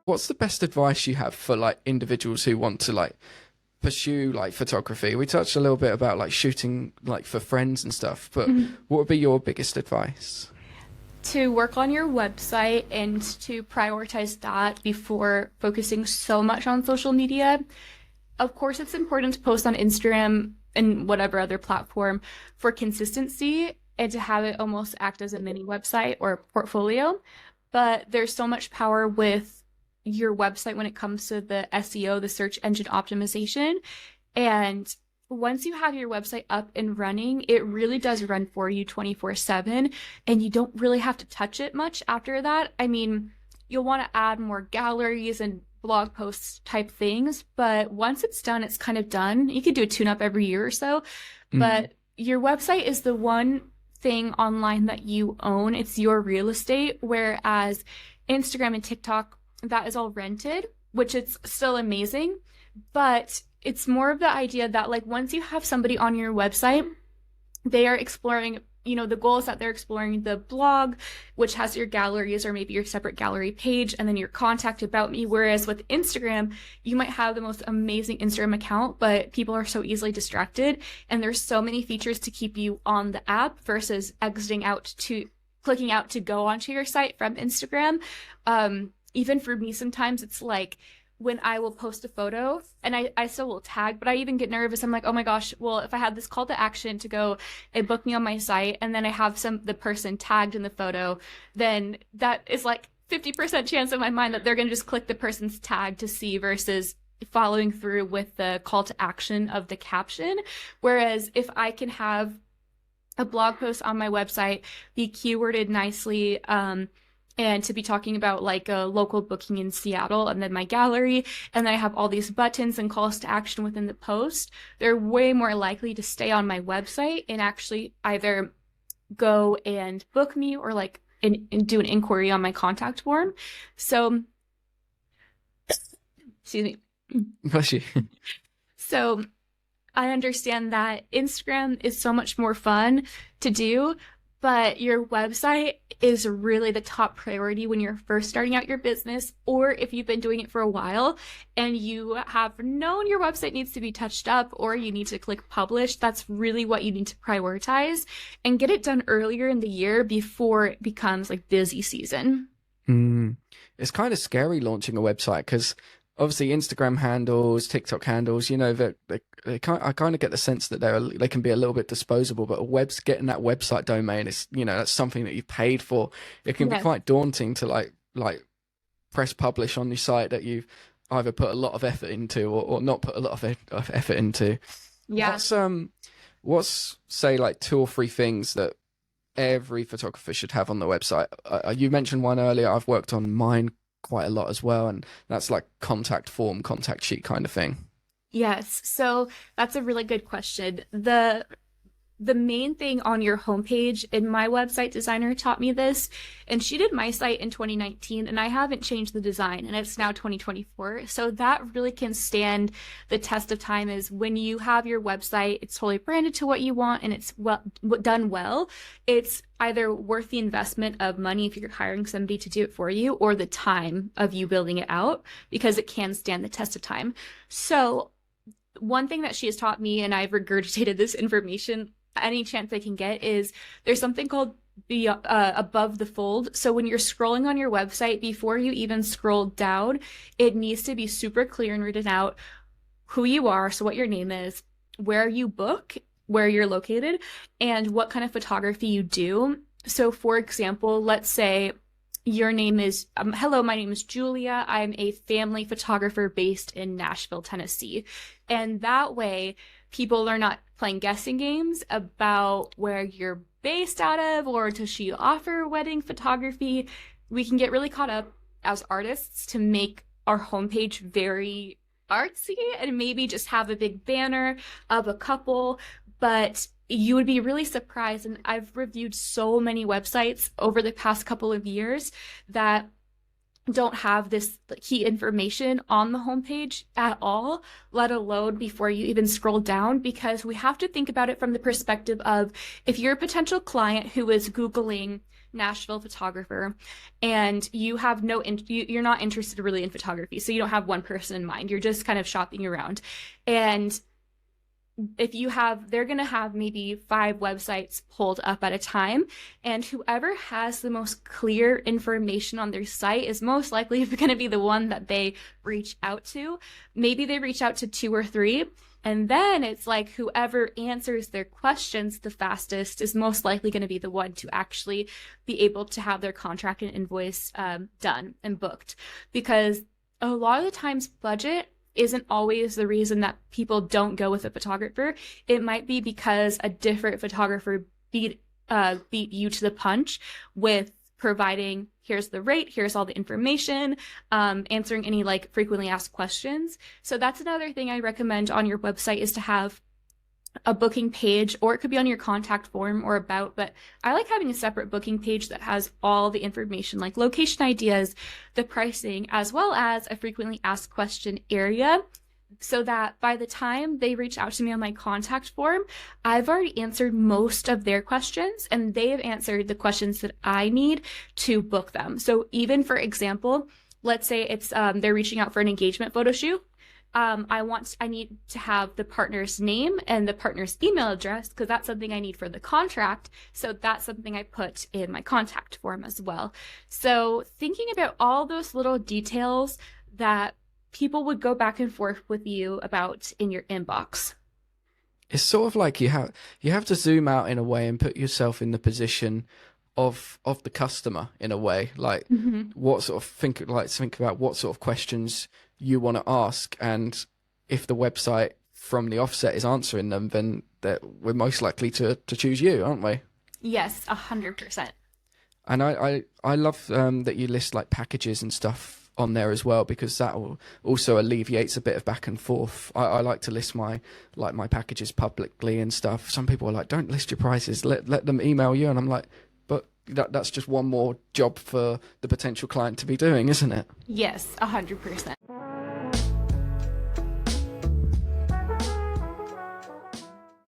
What's the best advice you have for like individuals who want to like pursue like photography? We touched a little bit about like shooting like for friends and stuff, but Mhm. what would be your biggest advice? To work on your website and to prioritize that before focusing so much on social media. Of course, it's important to post on Instagram and whatever other platform for consistency and to have it almost act as a mini website or portfolio. But there's so much power with your website when it comes to the SEO, the search engine optimization. And once you have your website up and running, it really does run for you 24/7, and you don't really have to touch it much after that. I mean, you'll want to add more galleries and blog posts type things, but once it's done, it's kind of done. You could do a tune up every year or so, Mm. but your website is the one thing online that you own. It's your real estate, whereas Instagram and TikTok, that is all rented, which is still amazing, but it's more of the idea that like once you have somebody on your website, they are exploring, the goal is that they're exploring the blog, which has your galleries or maybe your separate gallery page, and then your contact about me. Whereas with Instagram, you might have the most amazing Instagram account, but people are so easily distracted, and there's so many features to keep you on the app versus exiting out to clicking out to go onto your site from Instagram. Even for me, sometimes it's like when I will post a photo and I still will tag, but I even get nervous. I'm like, oh my gosh, well, if I had this call to action to go and book me on my site and then I have the person tagged in the photo, then that is like 50% chance in my mind that they're going to just click the person's tag to see versus following through with the call to action of the caption. Whereas if I can have a blog post on my website be keyworded nicely, and to be talking about like a local booking in Seattle and then my gallery, and then I have all these buttons and calls to action within the post, they're way more likely to stay on my website and actually either go and book me or like do an inquiry on my contact form. So, excuse me. Bless you. So I understand that Instagram is so much more fun to do, but your website is really the top priority when you're first starting out your business, or if you've been doing it for a while and you have known your website needs to be touched up or you need to click publish. That's really what you need to prioritize and get it done earlier in the year before it becomes like busy season. Mm. It's kind of scary launching a website because obviously Instagram handles, TikTok handles, that I kind of get the sense that they can be a little bit disposable, but getting that website domain is, that's something that you've paid for. It can be Yes. quite daunting to like press publish on your site that you've either put a lot of effort into or not put a lot of effort into. Yeah. What's say like two or three things that every photographer should have on the website? You mentioned one earlier. I've worked on mine quite a lot as well, and that's like contact form, contact sheet kind of thing. Yes. So that's a really good question. The main thing on your homepage, and my website designer taught me this, and she did my site in 2019, and I haven't changed the design, and it's now 2024. So that really can stand the test of time is when you have your website, it's totally branded to what you want and it's done well. It's either worth the investment of money if you're hiring somebody to do it for you or the time of you building it out because it can stand the test of time. So one thing that she has taught me, and I've regurgitated this information any chance I can get, is there's something called above the fold. So when you're scrolling on your website, before you even scroll down, it needs to be super clear and written out who you are, so what your name is, where you book, where you're located, and what kind of photography you do. So for example, let's say your name is, hello, my name is Julia. I'm a family photographer based in Nashville, Tennessee. And that way, people are not playing guessing games about where you're based out of or does she offer wedding photography. We can get really caught up as artists to make our homepage very artsy and maybe just have a big banner of a couple, but you would be really surprised. And I've reviewed so many websites over the past couple of years that don't have this key information on the homepage at all, let alone before you even scroll down, because we have to think about it from the perspective of if you're a potential client who is Googling Nashville photographer and you have you're not interested really in photography, so you don't have one person in mind, you're just kind of shopping around, and if you have, they're going to have maybe 5 websites pulled up at a time, and whoever has the most clear information on their site is most likely going to be the one that they reach out to. Maybe they reach out to 2 or 3, and then it's like whoever answers their questions the fastest is most likely going to be the one to actually be able to have their contract and invoice done and booked, because a lot of the times budget isn't always the reason that people don't go with a photographer. It might be because a different photographer beat you to the punch with providing, here's the rate, here's all the information, answering any like frequently asked questions. So that's another thing I recommend on your website, is to have a booking page, or it could be on your contact form or about, but I like having a separate booking page that has all the information, like location ideas, the pricing, as well as a frequently asked question area, so that by the time they reach out to me on my contact form, I've already answered most of their questions and they have answered the questions that I need to book them. So even, for example, let's say it's they're reaching out for an engagement photo shoot. I need to have the partner's name and the partner's email address, because that's something I need for the contract. So that's something I put in my contact form as well. So thinking about all those little details that people would go back and forth with you about in your inbox. It's sort of like you have to zoom out in a way and put yourself in the position of the customer in a way, like what sort of think about what sort of questions you want to ask, and if the website from the offset is answering them, then that we're most likely to choose you, aren't we? Yes, 100%. And I love that you list like packages and stuff on there as well, because that also alleviates a bit of back and forth. I like to list my packages publicly and stuff. Some people are like, don't list your prices, let them email you, and I'm like, but that's just one more job for the potential client to be doing, isn't it? Yes, 100%.